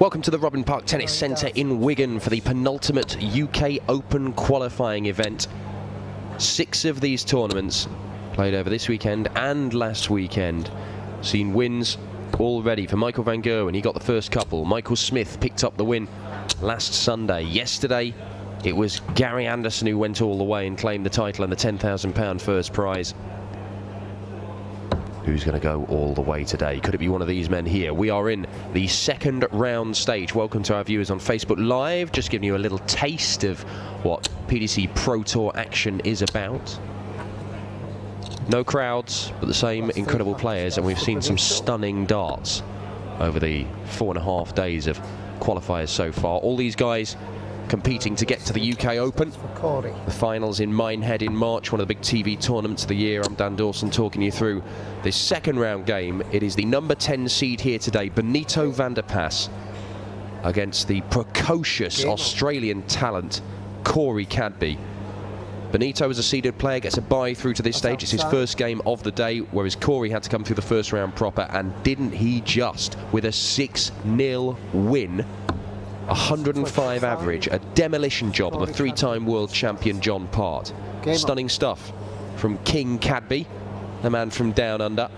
Welcome to the Robin Park Tennis Centre in Wigan for the penultimate UK Open qualifying event. 6 of these tournaments played over this weekend and last weekend. Seen wins already for Michael van Gerwen. He got the first couple. Michael Smith picked up the win last Sunday. Yesterday it was Gary Anderson who went all the way and claimed the title and the £10,000 first prize. Who's going to go all the way today? Could it be one of these men here? We are in the second round stage. Welcome to our viewers on Facebook Live. Just giving you a little taste of what PDC Pro Tour action is about. No crowds, but the same incredible players, and we've seen some stunning darts over the 4.5 days of qualifiers so far. All these guys competing to get to the UK Open. The finals in Minehead in March, one of the big TV tournaments of the year. I'm Dan Dawson talking you through this second round game. It is the number 10 seed here today, Benito van der Pas, against the precocious Australian talent, Corey Cadby. Benito, as a seeded player, gets a bye through to this stage. It's his first game of the day, whereas Corey had to come through the first round proper, and didn't he just, with a 6-0 win, 105 average, a demolition job of the 3-time world champion John Part. Stunning stuff from King Cadby, the man from down under.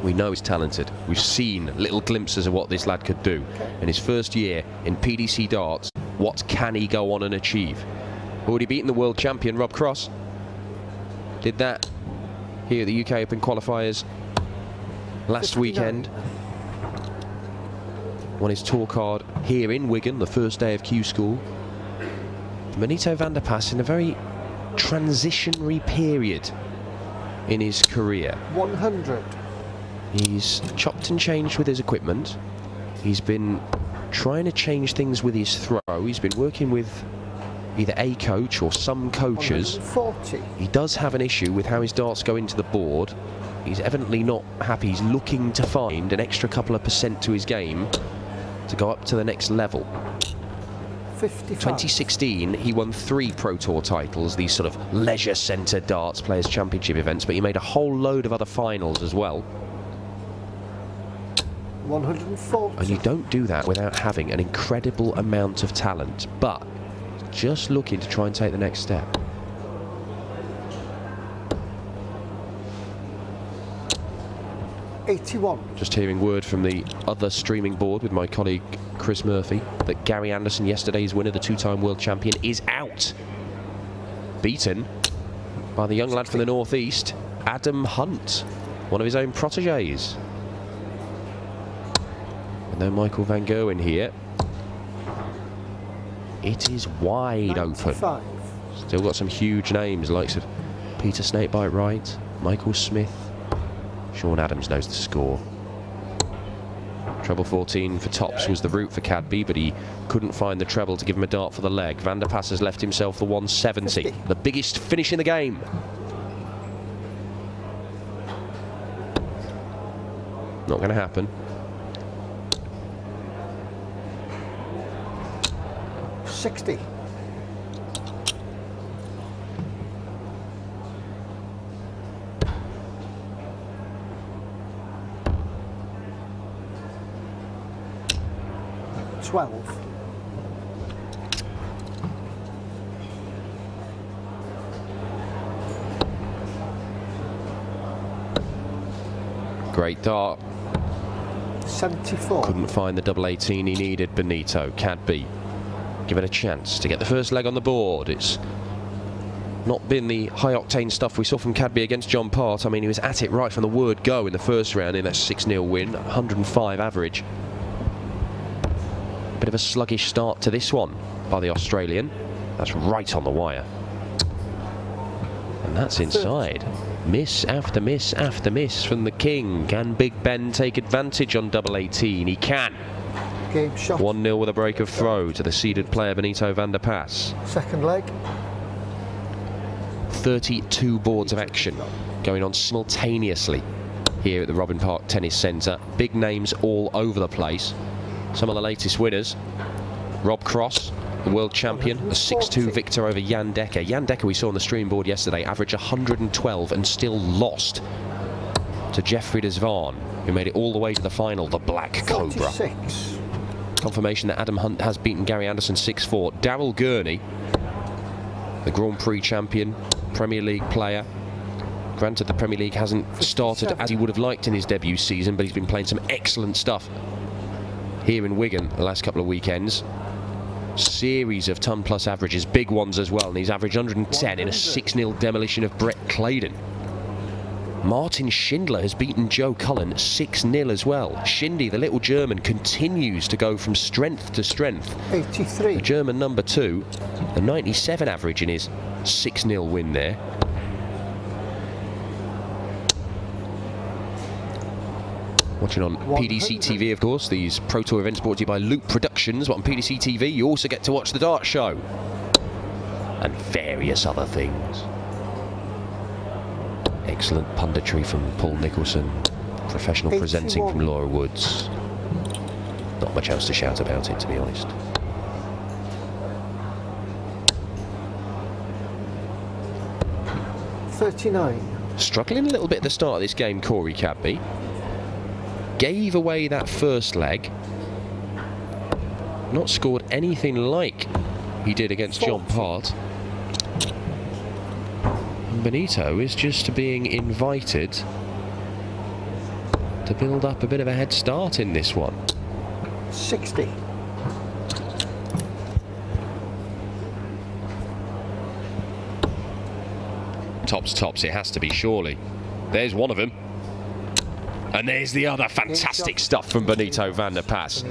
We know he's talented. We've seen little glimpses of what this lad could do in his first year in PDC darts. What can he go on and achieve? Already beaten the world champion Rob Cross. Did that here at the UK Open qualifiers last weekend. Won his tour card here in Wigan, the first day of Q School. Benito van der Pas in a very transitionary period in his career. 100. He's chopped and changed with his equipment. He's been trying to change things with his throw. He's been working with either a coach or some coaches. 140. He does have an issue with how his darts go into the board. He's evidently not happy. He's looking to find an extra couple of % to his game to go up to the next level. 55. 2016, he won 3 Pro Tour titles, these sort of leisure centre darts players championship events, but he made a whole load of other finals as well. 140. And you don't do that without having an incredible amount of talent, but just looking to try and take the next step. Just hearing word from the other streaming board with my colleague Chris Murphy that Gary Anderson, yesterday's winner, the 2-time world champion, is out. Beaten by the young lad from the northeast, Adam Hunt, one of his own proteges. And then Michael van Gerwen here. It is wide 95. open. Still got some huge names, the likes of Peter Snakebite Wright, Michael Smith. Sean Adams knows the score. Treble 14 for tops was the route for Cadby, but he couldn't find the treble to give him a dart for the leg. Van der Pas has left himself the 170, 50. the biggest finish in the game. Not going to happen. $60. $12. Great dart. 74. Couldn't find the double 18 he needed. Benito, Cadby, give it a chance to get the first leg on the board. It's not been the high-octane stuff we saw from Cadby against John Part. I mean, he was at it right from the word go in the first round in that 6-0 win, 105 average. Bit of a sluggish start to this one by the Australian. That's right on the wire. And that's inside. Miss after miss after miss from the King. Can Big Ben take advantage on double 18? He can. Game shot. 1-0 with a break of throw to the seeded player Benito van der Pas. Second leg. 32 boards of action going on simultaneously here at the Robin Park Tennis Centre. Big names all over the place. Some of the latest winners. Rob Cross, the world champion, a 6-2 victor over Jan Dekker. Jan Dekker, we saw on the stream board yesterday, averaged 112 and still lost to Jeffrey Desvan, who made it all the way to the final, the Black Cobra. 46. Confirmation that Adam Hunt has beaten Gary Anderson 6-4. Daryl Gurney, the Grand Prix champion, Premier League player. Granted, the Premier League hasn't started as he would have liked in his debut season, but he's been playing some excellent stuff here in Wigan the last couple of weekends. Series of ton-plus averages, big ones as well, and he's averaged 110 in a 6-0 demolition of Brett Claydon. Martin Schindler has beaten Joe Cullen 6-0 as well. Shindy, the little German, continues to go from strength to strength. 83. The German number 2, the 97 average in his 6-0 win there. Watching on PDC TV, of course. These Pro Tour events brought to you by Loop Productions. But on PDC TV, you also get to watch the Dart Show and various other things. Excellent punditry from Paul Nicholson. Professional presenting from Laura Woods. Not much else to shout about it, to be honest. $39. Struggling a little bit at the start of this game, Corey Cadby. Gave away that first leg. Not scored anything like he did against John Part. Benito is just being invited to build up a bit of a head start in this one. 60. Tops, it has to be, surely. There's one of them. And there's the other. Fantastic stuff from Benito van der Pas.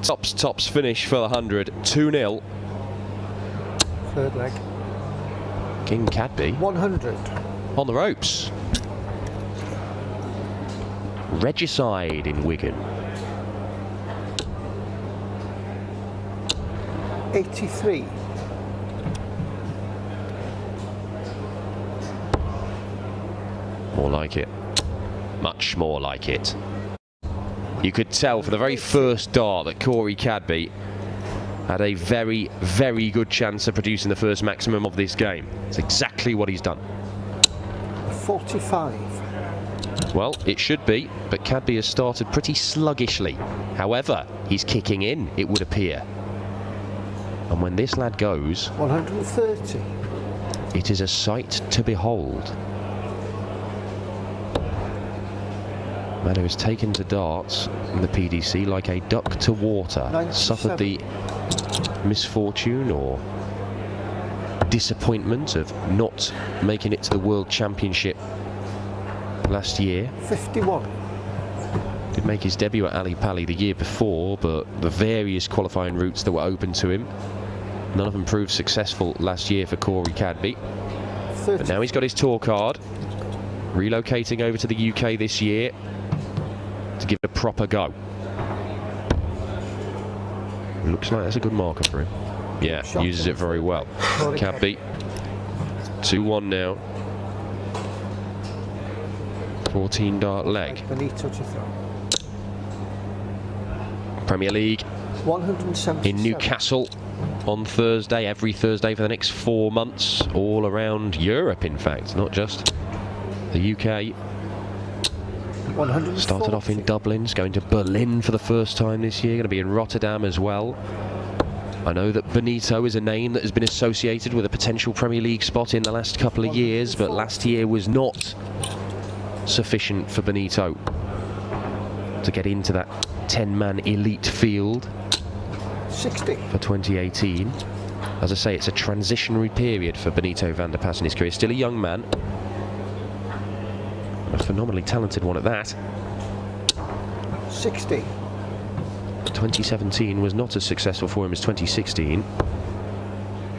Tops finish for the 100. 2-0. Third leg. King Cadby 100. on the ropes. Regicide in Wigan. 83. More like it. Much more like it. You could tell for the very first dart that Corey Cadby had a very, very good chance of producing the first maximum of this game. It's exactly what he's done. 45. Well, it should be, but Cadby has started pretty sluggishly. However, he's kicking in, it would appear. And when this lad goes, 130. it is a sight to behold. Man who has taken to darts in the PDC like a duck to water. 97. Suffered the misfortune or disappointment of not making it to the World Championship last year. 51. Did make his debut at Ali Pali the year before, but the various qualifying routes that were open to him, none of them proved successful last year for Corey Cadby. 30. But now he's got his tour card, relocating over to the UK this year to give it a proper go. Looks like that's a good marker for him. Yeah, uses it very well. Cadby, 2-1 now. 14 dart leg. Benito to throw. Premier League 177. in Newcastle on Thursday, every Thursday for the next 4 months, all around Europe, in fact, not just the UK. 140. Started off in Dublin, going to Berlin for the first time this year, going to be in Rotterdam as well. I know that Benito is a name that has been associated with a potential Premier League spot in the last couple of years, but last year was not sufficient for Benito to get into that 10-man elite field 60. for 2018. As I say, it's a transitionary period for Benito van der Pas in his career. Still a young man, a phenomenally talented one at that. 60. 2017 was not as successful for him as 2016.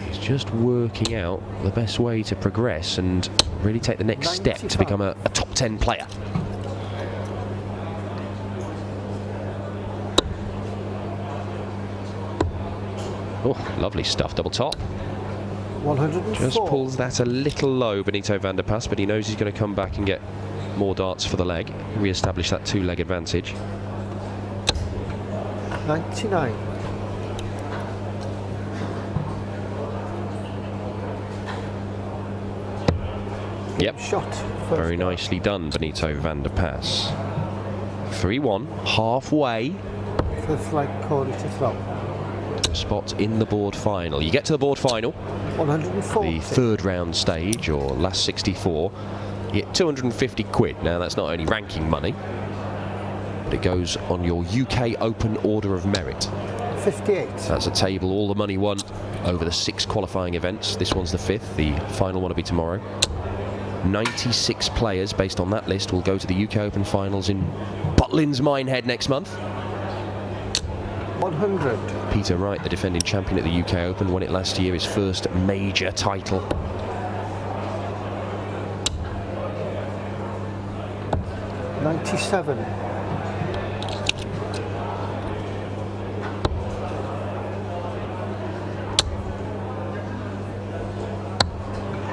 He's just working out the best way to progress and really take the next step to become a top 10 player. Oh, lovely stuff, double top. 104. Just pulls that a little low, Benito van der Pas, but he knows he's going to come back and get more darts for the leg, re-establish that 2-leg advantage. 99. Yep, Shot. very nicely done, Benito van der Pas. 3-1, halfway. Fifth leg, Corey to throw. Spot in the board final. You get to the board final, 140. the third round stage, or last 64. You get 250 quid. Now, that's not only ranking money, but it goes on your UK Open Order of Merit. 58. That's a table, all the money won over the 6 qualifying events. This one's the 5th, the final one will be tomorrow. 96 players based on that list will go to the UK Open finals in Butlins Minehead next month. 100. Peter Wright, the defending champion at the UK Open, won it last year, his first major title. $97.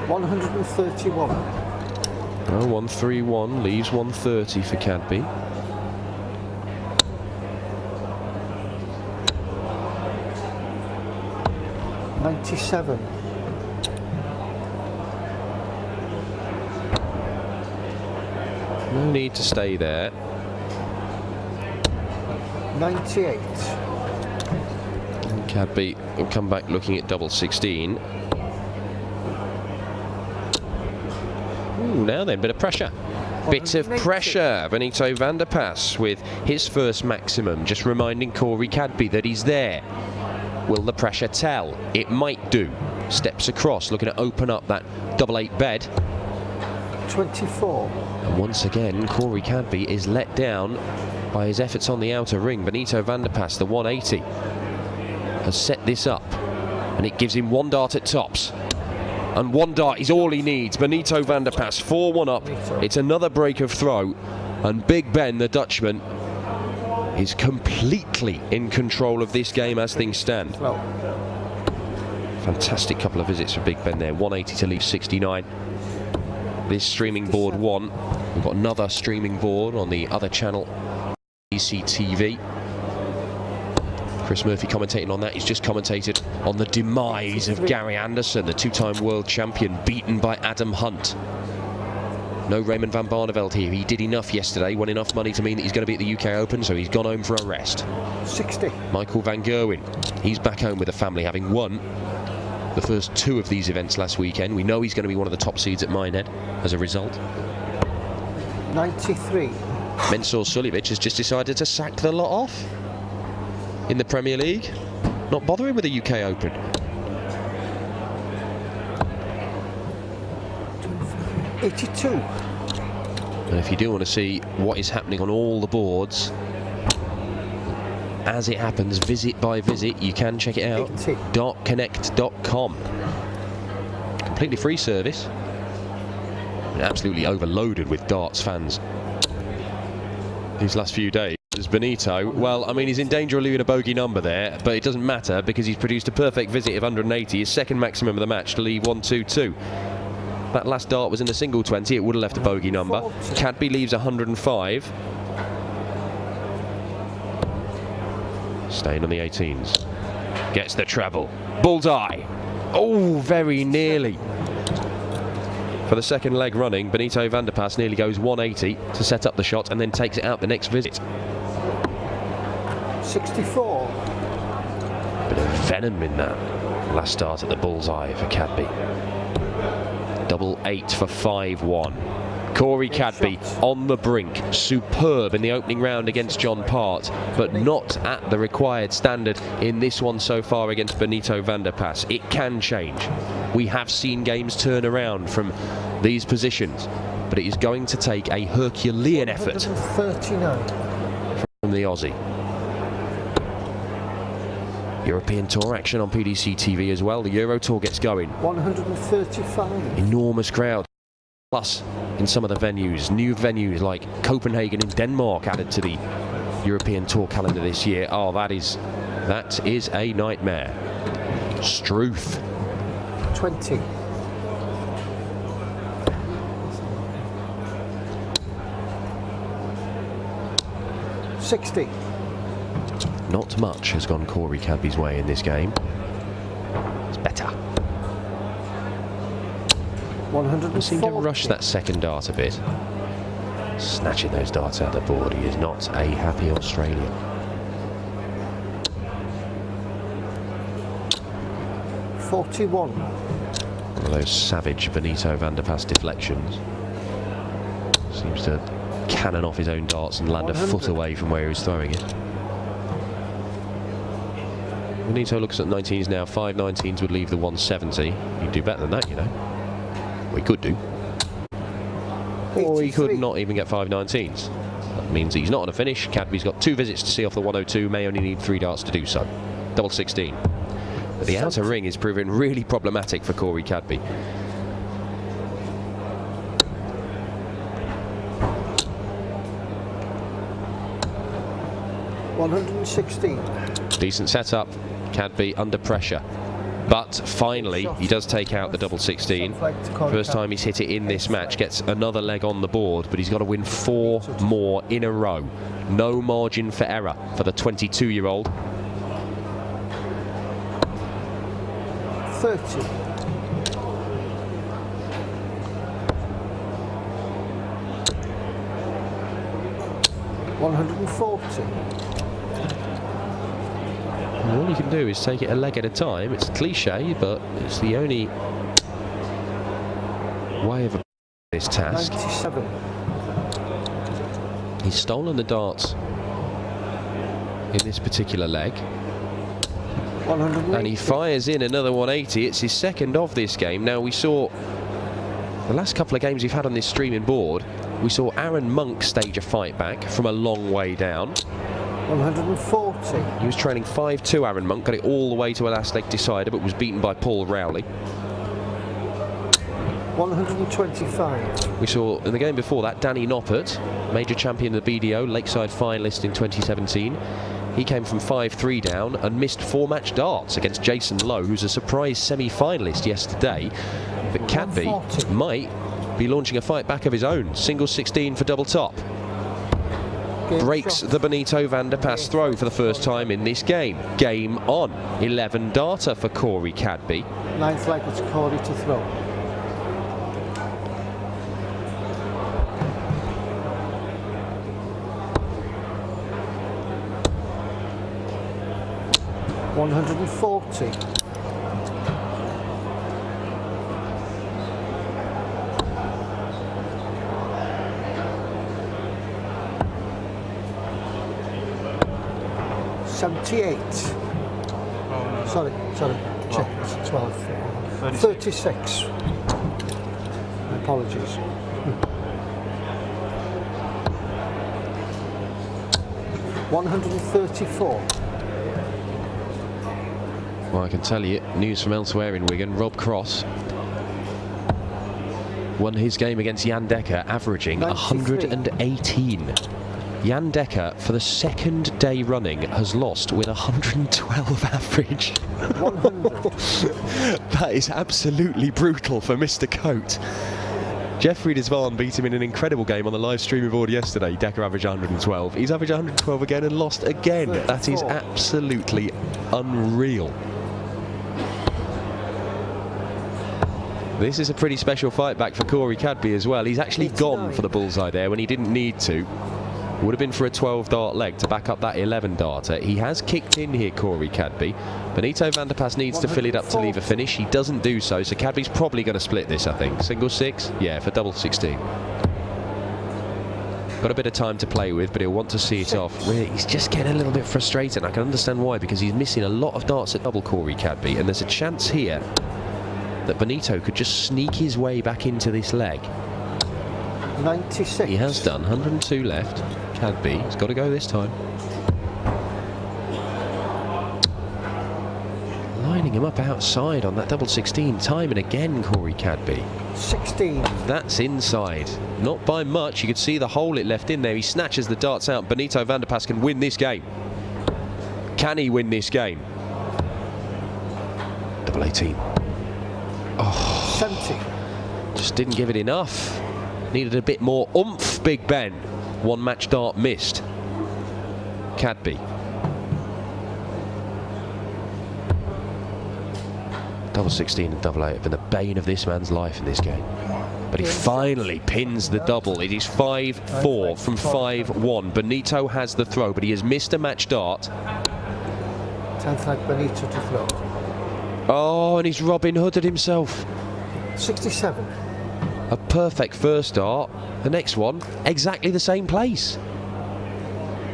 131. Oh, 131 leaves 130 for Cadby. $97. No need to stay there. 98. And Cadby will come back looking at double 16. Ooh, now then, bit of pressure. Bit of pressure. Benito van der Pas with his first maximum, just reminding Corey Cadby that he's there. Will the pressure tell? It might do. Steps across, looking to open up that double 8 bed. 24. And once again, Corey Cadby is let down by his efforts on the outer ring. Benito van der Pas, the 180, has set this up, and it gives him 1 dart at tops. And 1 dart is all he needs. Benito van der Pas, 4-1 up. It's another break of throw, and Big Ben, the Dutchman, is completely in control of this game as things stand. Well, fantastic couple of visits for Big Ben there. 180 to leave 69. This streaming board 1. We've got another streaming board on the other channel, ECTV. Chris Murphy commentating on that. He's just commentated on the demise of Gary Anderson, the 2-time world champion, beaten by Adam Hunt. No Raymond van Barneveld here. He did enough yesterday, won enough money to mean that he's going to be at the UK Open, so he's gone home for a rest. 60. Michael van Gerwen, he's back home with the family, having won the first 2 of these events last weekend. We know he's going to be one of the top seeds at Minehead as a result. 93. Mensur Suljovic has just decided to sack the lot off in the Premier League, not bothering with the UK Open. $82. And if you do want to see what is happening on all the boards as it happens, visit by visit, you can check it out. dartconnect.com. Completely free service. Absolutely overloaded with darts fans these last few days. There's Benito. Well, I mean, he's in danger of leaving a bogey number there, but it doesn't matter because he's produced a perfect visit of 180, his second maximum of the match, to leave 122. That last dart was in the single 20, it would have left a bogey number. Cadby leaves 105. Staying on the 18s. Gets the treble. Bullseye. Oh, very nearly. For the second leg running, Benito van der Pas nearly goes 180 to set up the shot and then takes it out the next visit. 64. Bit of venom in that last start at the bullseye for Cadby. Double 8 for 5-1. Corey Cadby on the brink, superb in the opening round against John Part, but not at the required standard in this one so far against Benito van der Pas. It can change. We have seen games turn around from these positions, but it is going to take a Herculean effort 139. from the Aussie. European Tour action on PDC TV as well. The Euro Tour gets going. 135. Enormous crowd. Plus, in some of the venues, new venues like Copenhagen in Denmark added to the European Tour calendar this year. Oh, that is a nightmare. Struth. 20. $60. Not much has gone Corey Cadby's way in this game. It's better. 140. Seem to rush that second dart a bit. Snatching those darts out of the board. He is not a happy Australian. 41. One of those savage Benito van der Pas deflections. Seems to cannon off his own darts and land 100. a foot away from where he was throwing it. Benito looks at 19s now. 5 19s would leave the 170. He'd do better than that, you know. Well, he could do. Or he could not even get 5 19s. That means he's not on a finish. Cadby's got 2 visits to see off the 102, may only need 3 darts to do so. Double 16. But the outer ring is proving really problematic for Corey Cadby. $116. Decent setup. Cadby under pressure. But finally, he does take out the double 16. First time he's hit it in this match. Gets another leg on the board, but he's got to win 4 more in a row. No margin for error for the 22-year-old. 30. $140. All you can do is take it a leg at a time. It's a cliche, but it's the only way of this task. 97. He's stolen the darts in this particular leg. 180. And he fires in another 180. It's his second of this game. Now, we saw the last couple of games we've had on this streaming board, we saw Aaron Monk stage a fight back from a long way down. 140. He was trailing 5-2, Aaron Monk, got it all the way to a last leg decider, but was beaten by Paul Rowley. 125. We saw in the game before that Danny Noppert, major champion of the BDO, Lakeside finalist in 2017. He came from 5-3 down and missed 4 match darts against Jason Lowe, who's a surprise semi-finalist yesterday. But Cadby might be launching a fight back of his own. Single 16 for double top. Breaks the Benito van der Pas throw for the first time in this game. Game on. 11 darter for Corey Cadby. 9th leg, it's Corey to throw. $140. $78. Sorry. Check. It's 12. 36. Apologies. $134. Well, I can tell you, news from elsewhere in Wigan, Rob Cross won his game against Jan Dekker, averaging 93. 118. Jan Dekker, for the 2nd day running, has lost with 112 average. 100. That is absolutely brutal for Mr. Coate. Jeffrey Desvan beat him in an incredible game on the live streaming board yesterday. Dekker averaged 112. He's averaged 112 again and lost again. 34. That is absolutely unreal. This is a pretty special fight back for Corey Cadby as well. He's actually 89. gone for the bullseye there when he didn't need to. Would have been for a 12 dart leg to back up that 11 darter. He has kicked in here, Corey Cadby. Benito van der Pas needs to fill it up to leave a finish. He doesn't do so, so Cadby's probably going to split this, I think. Single 6? Yeah, for double 16. Got a bit of time to play with, but he'll want to see it off. Really, he's just getting a little bit frustrated. I can understand why, because he's missing a lot of darts at double, Corey Cadby, and there's a chance here that Benito could just sneak his way back into this leg. 96. He has done. 102 left. Cadby, he's got to go this time. Lining him up outside on that double 16 time and again, Corey Cadby. 16. That's inside. Not by much. You could see the hole it left in there. He snatches the darts out. Benito van der Pas can win this game. Can he win this game? Double 18. Oh, 70. just didn't give it enough. Needed a bit more oomph, Big Ben. 1 match dart missed. Cadby. Double 16 and double 8 have been the bane of this man's life in this game. But he finally pins the double. It is 5-4 from 5-1. Benito has the throw, but he has missed a match dart. 10th leg, Benito to throw. Oh, and he's Robin Hooded himself. 67. A perfect first dart. The next one, exactly the same place.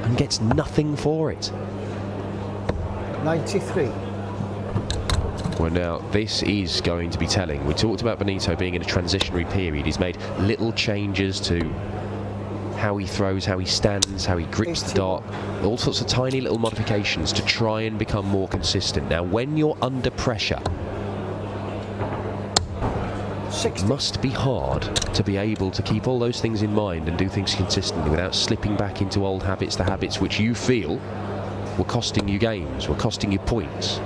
And gets nothing for it. 93. Well, now, this is going to be telling. We talked about Benito being in a transitionary period. He's made little changes to how he throws, how he stands, how he grips the dart. All sorts of tiny little modifications to try and become more consistent. Now, when you're under pressure, 60. it must be hard to be able to keep all those things in mind and do things consistently without slipping back into old habits, the habits which you feel were costing you games, were costing you points.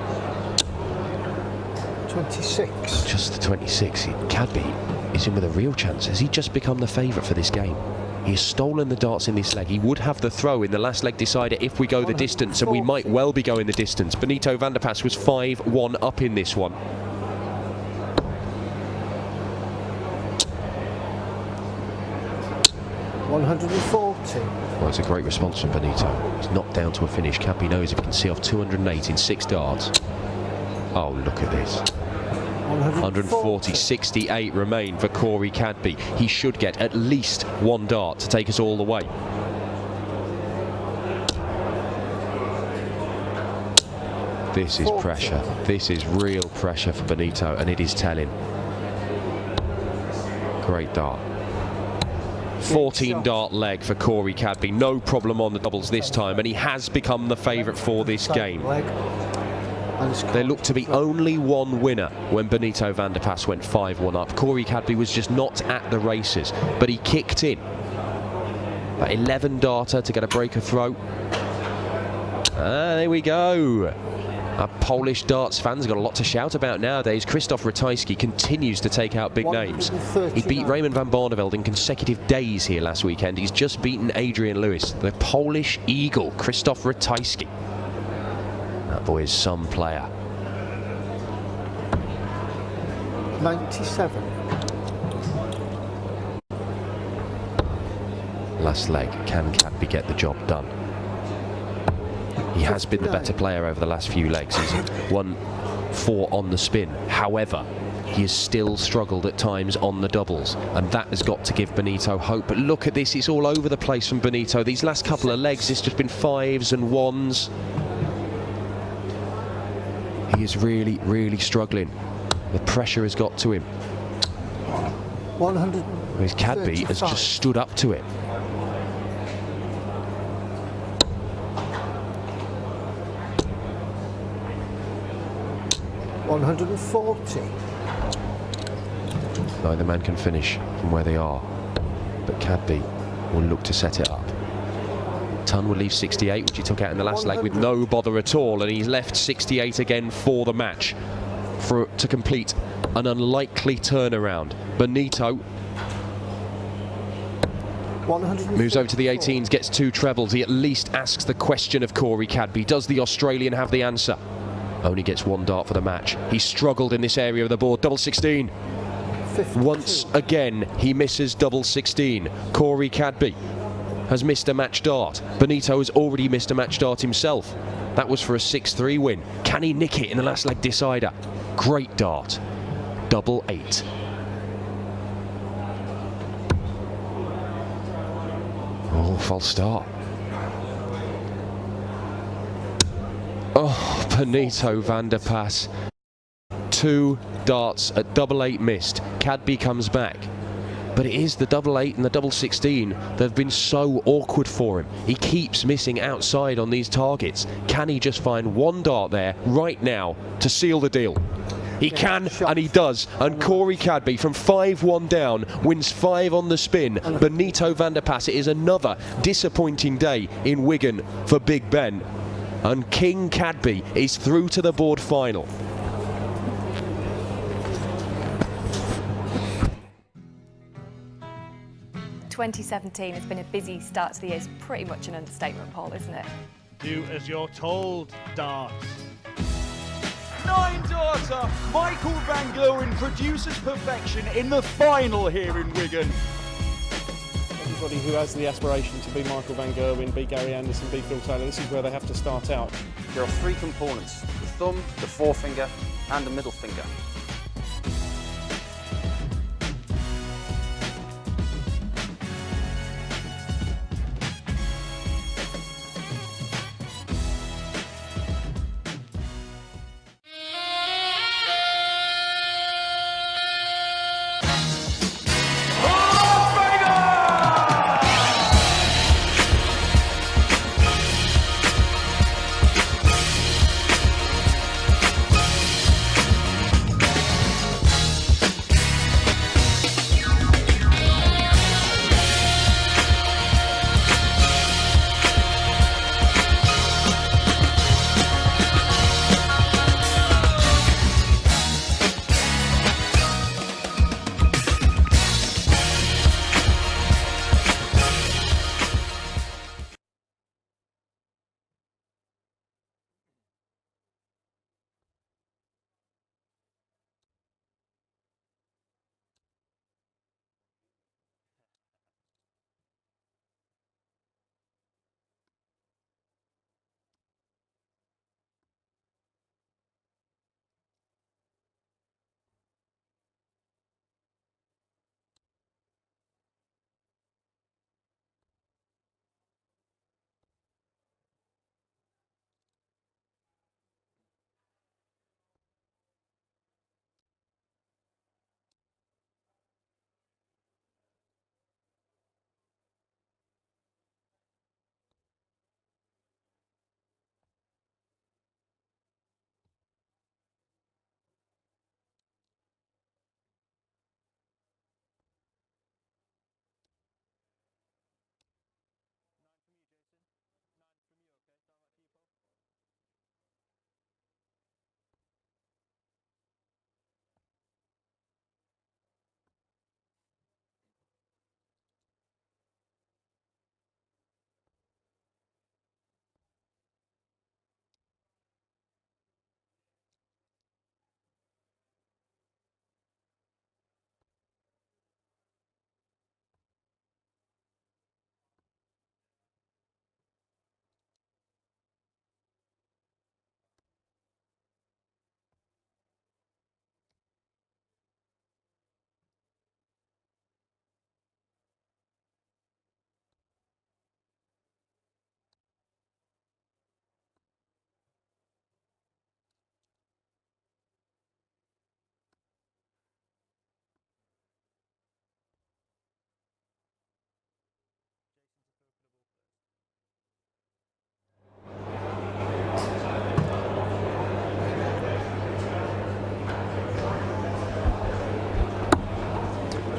26. Just the 26. Cadby is in with a real chance. Has he just become the favourite for this game? He has stolen the darts in this leg. He would have the throw in the last leg decider if we go the distance, and we might well be going the distance. Benito van der Pas was 5-1 up in this one. Well, it's a great response from Benito. He's knocked down to a finish. Cadby knows if he can see off 208 in 6 darts. Oh, look at this. 140, 68 remain for Corey Cadby. He should get at least 1 dart to take us all the way. This is pressure. This is real pressure for Benito, and it is telling. Great dart. 14 dart leg for Corey Cadby. No problem on the doubles this time, and he has become the favourite for this game. There looked to be only one winner when Benito van der Pas went 5-1 up. Corey Cadby was just not at the races, but he kicked in. That 11 darter to get a breaker throw. There we go. Our Polish darts fans got a lot to shout about nowadays. Krzysztof Ratajski continues to take out big names. He beat Raymond van Barneveld in consecutive days here last weekend. He's just beaten Adrian Lewis. The Polish eagle, Krzysztof Ratajski. That boy is some player. 97. Last leg. Can Cadby get the job done? He has been the better player over the last few legs. He's won 4 on the spin. However, he has still struggled at times on the doubles, and that has got to give Benito hope. But look at this, it's all over the place from Benito. These last couple of legs, it's just been 5s and 1s. He is really, really struggling. The pressure has got to him. 100. Whereas Cadby has just stood up to it. $140. Neither man can finish from where they are, but Cadby will look to set it up. Ton will leave 68, which he took out in the last leg with no bother at all, and he's left 68 again for the match to complete an unlikely turnaround. Benito moves over to the 18s, gets 2 trebles. He at least asks the question of Corey Cadby. Does the Australian have the answer? Only gets 1 dart for the match. He struggled in this area of the board. Double 16. 52. Once again, he misses double 16. Corey Cadby has missed a match dart. Benito has already missed a match dart himself. That was for a 6-3 win. Can he nick it in the last leg decider? Great dart. Double 8. Oh, false start. Oh, Benito van der Pas. 2 darts at double 8 missed. Cadby comes back. But it is the double 8 and the double 16 that have been so awkward for him. He keeps missing outside on these targets. Can he just find 1 dart there right now to seal the deal? He can, and he does. And Corey Cadby, from 5-1 down, wins 5 on the spin. Benito van der Pas. It is another disappointing day in Wigan for Big Ben. And King Cadby is through to the board final. "2017 has been a busy start to the year." It's pretty much an understatement, Paul, isn't it? Do as you're told, darts. 9-darter, Michael van Gerwen produces perfection in the final here in Wigan. Everybody who has the aspiration to be Michael van Gerwen, be Gary Anderson, be Phil Taylor, this is where they have to start out. There are 3 components: the thumb, the forefinger and a middle finger.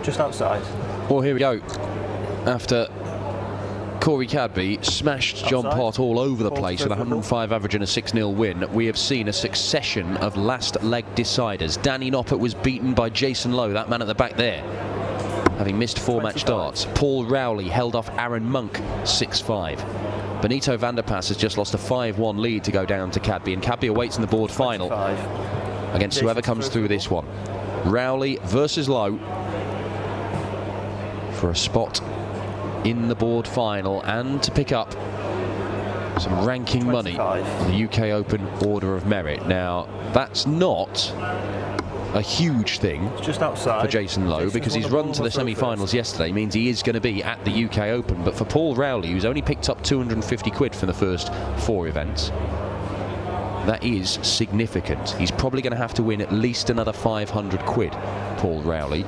Just outside. Well, here we go. After Corey Cadby smashed John Outside. Pott all over the Ball place to with a go for the 105 average and a 6-0 win, we have seen a succession of last leg deciders. Danny Noppert was beaten by Jason Lowe, that man at the back there, having missed 4 match starts. Paul Rowley held off Aaron Monk 6-5. Benito Vanderpass has just lost a 5-1 lead to go down to Cadby, and Cadby awaits in the board final against whoever comes through this one. Rowley versus Lowe for a spot in the board final and to pick up some ranking money in the UK Open Order of Merit. Now, that's not a huge thing just outside for Jason Lowe, because his run to the semi-finals yesterday means he is going to be at the UK Open. But for Paul Rowley, who's only picked up 250 quid from the first 4 events, that is significant. He's probably going to have to win at least another 500 quid, Paul Rowley,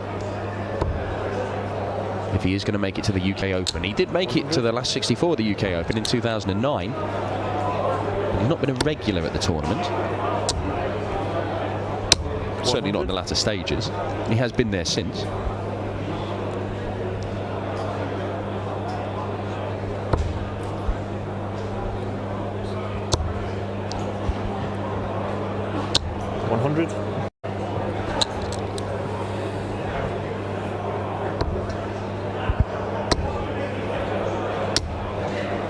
if he is going to make it to the UK Open. He did make it to the last 64 of the UK Open in 2009. He's not been a regular at the tournament. Certainly not in the latter stages. He has been there since.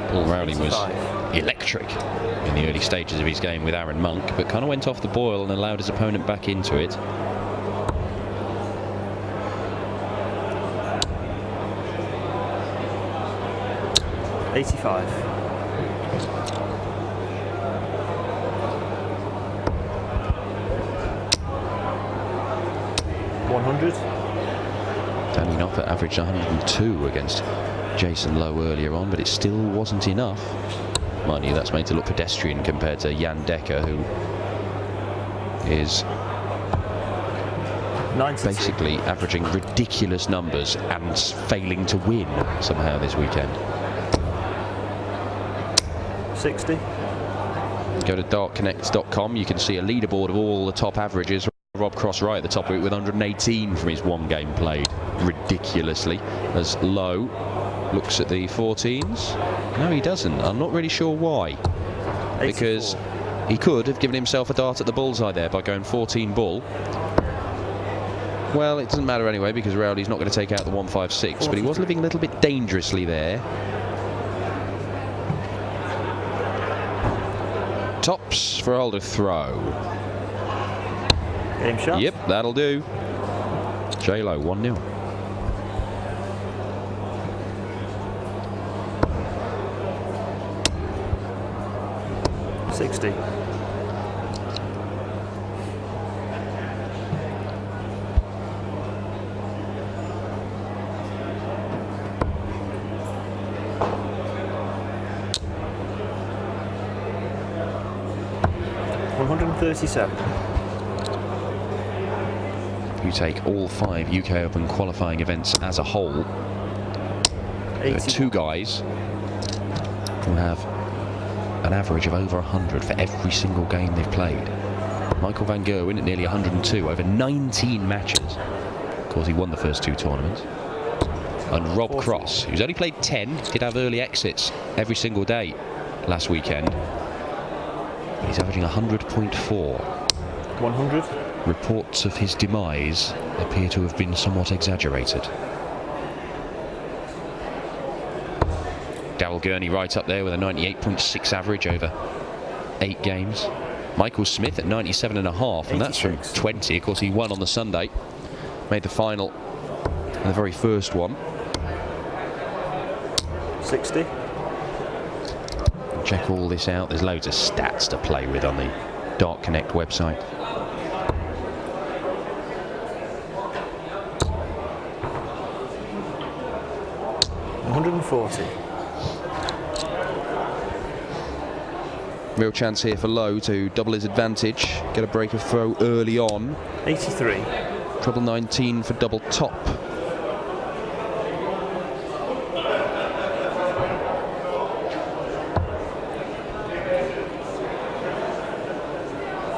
Paul Rowley was electric in the early stages of his game with Aaron Monk, but kind of went off the boil and allowed his opponent back into it. $85. 100. Danny Noppert averaged 102 against Jason Lowe earlier on, but it still wasn't enough. Mind you, that's made to look pedestrian compared to Jan Dekker, who is 92. basically averaging ridiculous numbers and failing to win somehow this weekend. 60. Go to dartconnect.com, you can see a leaderboard of all the top averages. Rob Cross right at the top of it with 118 from his one game played, ridiculously, as Lowe looks at the 14s. No, he doesn't. I'm not really sure why. 84. Because he could have given himself a dart at the bullseye there by going 14 bull. Well, it doesn't matter anyway, because Rowley's not going to take out the 156, but he was living a little bit dangerously there. Tops for Holder throw. Game shot. Yep, that'll do. J-Lo 1-0. $60. $137. You take all 5 UK Open qualifying events as a whole. There are 2 guys who have an average of over 100 for every single game they've played. Michael van Gerwen at nearly 102 over 19 matches. Of course, he won the first 2 tournaments. And Rob Cross, who's only played 10, did have early exits every single day last weekend. He's averaging 100.4. 100. Reports of his demise appear to have been somewhat exaggerated. Darryl Gurney right up there with a 98.6 average over 8 games. Michael Smith at 97.5, and that's from 20. Of course, he won on the Sunday. Made the final in the very first one. 60. Check all this out. There's loads of stats to play with on the Dart Connect website. $140. Real chance here for Lowe to double his advantage, get a break of throw early on. 83. Treble 19 for double top.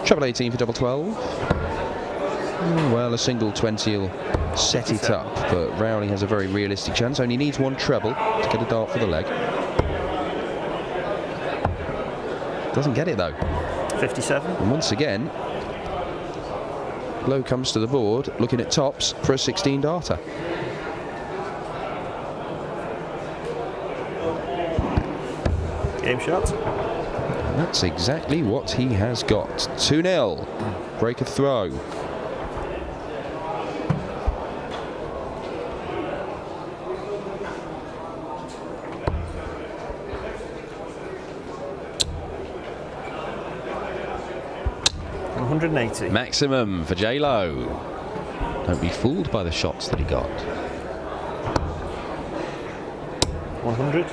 Treble 18 for double 12. Well, a single 20 will set it up, but Rowley has a very realistic chance. Only needs 1 treble to get a dart for the leg. Doesn't get it though. 57. And once again, Lowe comes to the board looking at tops for a 16 darter. Game shot. And that's exactly what he has got. 2-0. Break of throw. $180. Maximum for J-Lo. Don't be fooled by the shots that he got. 100.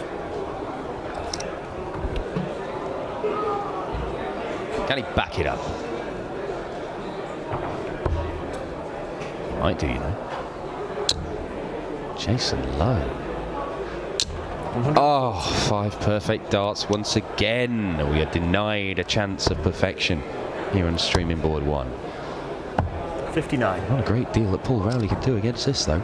Can he back it up? Might do, you know. Jason Lowe. Oh, 5 perfect darts once again. We are denied a chance of perfection here on streaming board 1. 59. Not a great deal that Paul Rowley can do against this, though.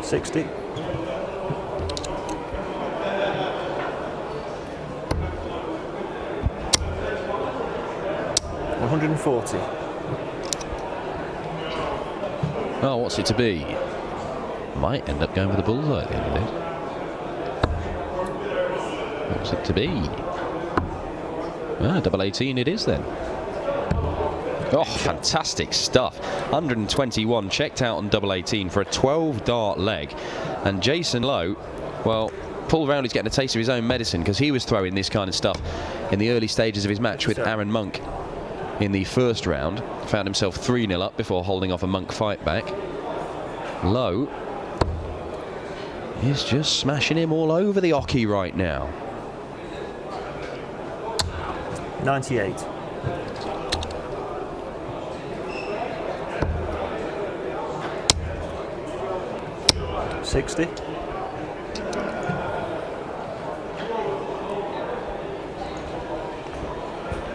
$60. $140. Oh, what's it to be? Might end up going with the bullseye at the end of it. What's it to be? Ah, double 18 it is then. Oh, fantastic stuff. 121 checked out on double 18 for a 12 dart leg. And Jason Lowe, well, Paul Rowley's getting a taste of his own medicine, because he was throwing this kind of stuff in the early stages of his match with Aaron Monk in the first round. Found himself 3-0 up before holding off a Monk fight back. Lowe is just smashing him all over the oche right now. 98. $60.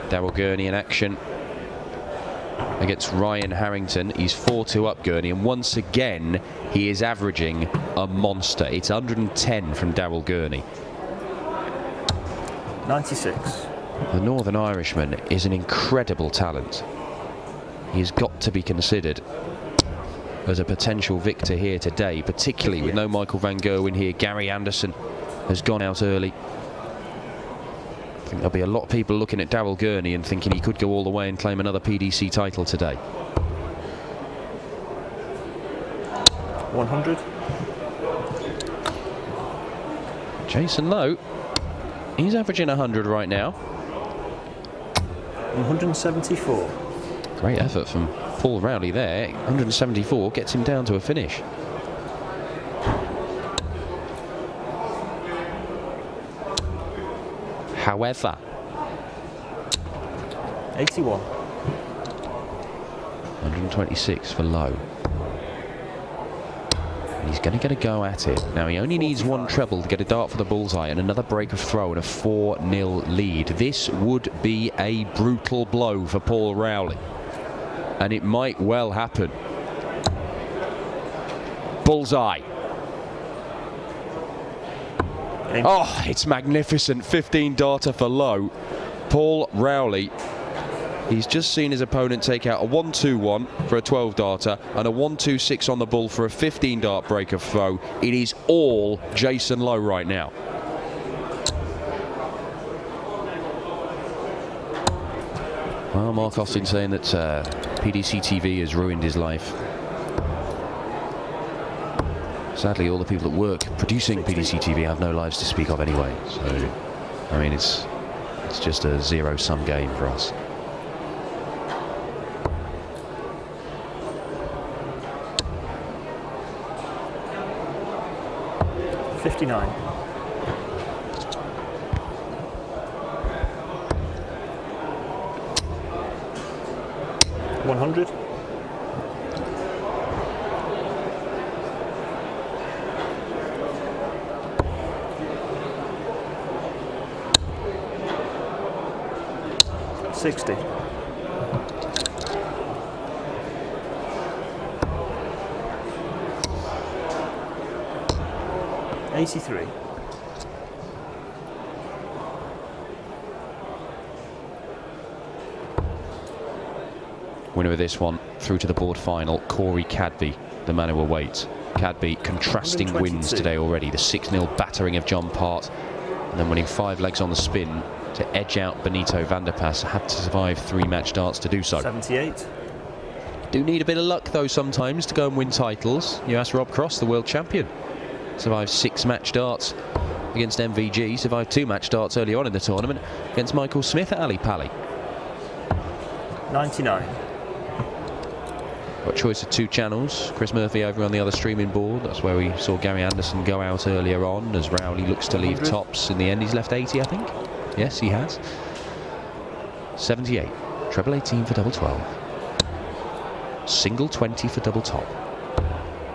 Darryl Gurney in action against Ryan Harrington. He's 4-2 up, Gurney, and once again he is averaging a monster. It's 110 from Darryl Gurney. 96. The Northern Irishman is an incredible talent. He's got to be considered as a potential victor here today, particularly with no Michael van Gerwen here. Gary Anderson has gone out early. I think there'll be a lot of people looking at Darryl Gurney and thinking he could go all the way and claim another PDC title today. 100. Jason Lowe, he's averaging 100 right now. 174. Great effort from Paul Rowley there. 174 gets him down to a finish. However, 81. 126 for Lowe. And he's going to get a go at it. Now he only needs one treble to get a dart for the bullseye and another break of throw and a 4-0 lead. This would be a brutal blow for Paul Rowley, and it might well happen. Bullseye. Oh, it's magnificent. 15 darter for Lowe. Paul Rowley, he's just seen his opponent take out a 1-2-1 for a 12 darter and a 1-2-6 on the bull for a 15 dart break of throw. It is all Jason Lowe right now. Well, Mark Austin saying that PDC TV has ruined his life. Sadly, all the people that work producing PDC TV have no lives to speak of anyway. So, I mean, it's just a zero-sum game for us. $59. 100. 60. 83. Winner of this one through to the board final, Corey Cadby, the man who awaits. Cadby contrasting wins today already. The 6-0 battering of John Part, and then winning 5 legs on the spin to edge out Benito van der Pas. Had to survive 3 match darts to do so. 78. Do need a bit of luck though sometimes to go and win titles. You ask Rob Cross, the world champion. Survived 6 match darts against MVG. Survived 2 match darts early on in the tournament against Michael Smith at Ali Pali. 99. Got choice of 2 channels. Chris Murphy over on the other streaming board. That's where we saw Gary Anderson go out earlier on, as Rowley looks to leave 100. tops. In the end, he's left 80, I think. Yes, he has. 78. Treble 18 for double 12. Single 20 for double top.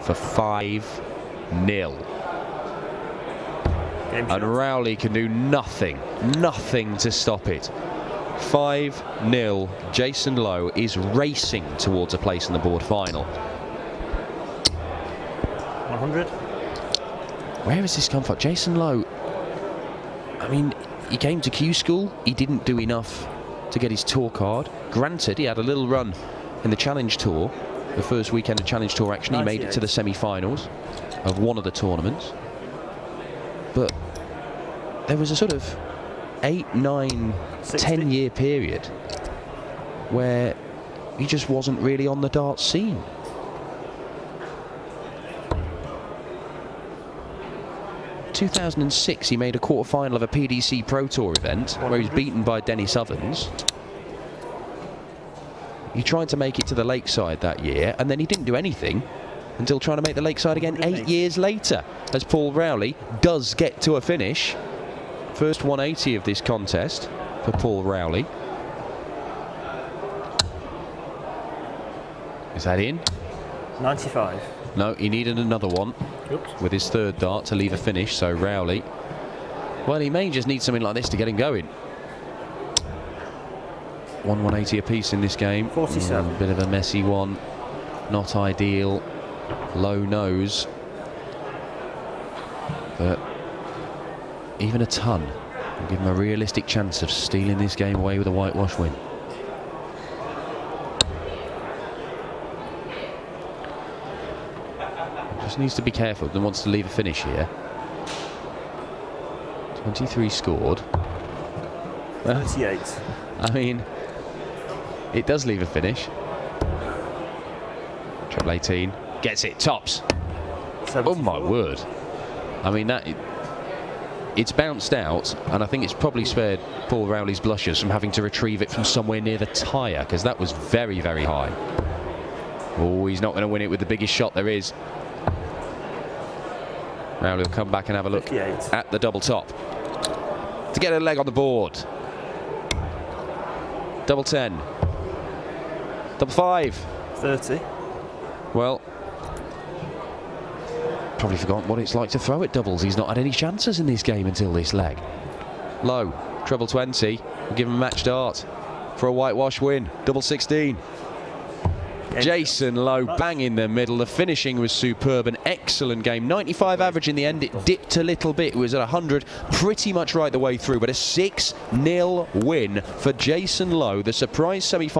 For 5-0. And Rowley can do nothing to stop it. 5-0. Jason Lowe is racing towards a place in the board final. 100. Where has this come from? Jason Lowe, I mean, he came to Q School. He didn't do enough to get his tour card. Granted, he had a little run in the Challenge Tour. The first weekend of Challenge Tour action, he made it to the semi-finals of one of the tournaments. But there was a sort of 8, 9, 10-year period where he just wasn't really on the darts scene. 2006 he made a quarter-final of a PDC Pro Tour event where he was beaten by Dennis Ovens. He tried to make it to the Lakeside that year, and then he didn't do anything until trying to make the Lakeside again 8 years later, as Paul Rowley does get to a finish. First 180 of this contest for Paul Rowley. Is that in? 95. No, he needed another one. Oops. With his third dart to leave a finish, so Rowley, well, he may just need something like this to get him going. 180 apiece in this game. 47. Bit of a messy one, not ideal. Low nose, but even a ton will give him a realistic chance of stealing this game away with a whitewash win. Just needs to be careful and wants to leave a finish here. 23 scored. 38. I mean, it does leave a finish. Triple 18 gets it, tops. 74. Oh my word! I mean, it's bounced out, and I think it's probably spared Paul Rowley's blushes from having to retrieve it from somewhere near the tyre, because that was very, very high. Oh, he's not going to win it with the biggest shot there is. Rowley will come back and have a look 58. at the double top to get a leg on the board. Double 10. Double 5. 30. Well, probably forgotten what it's like to throw at doubles. He's not had any chances in this game until this leg. Low, treble 20. We'll give him a match dart for a whitewash win. Double 16. Jason Lowe bang in the middle. The finishing was superb. An excellent game. 95 average in the end. It dipped a little bit. It was at 100 pretty much right the way through. But a 6-0 win for Jason Lowe. The surprise semi-final.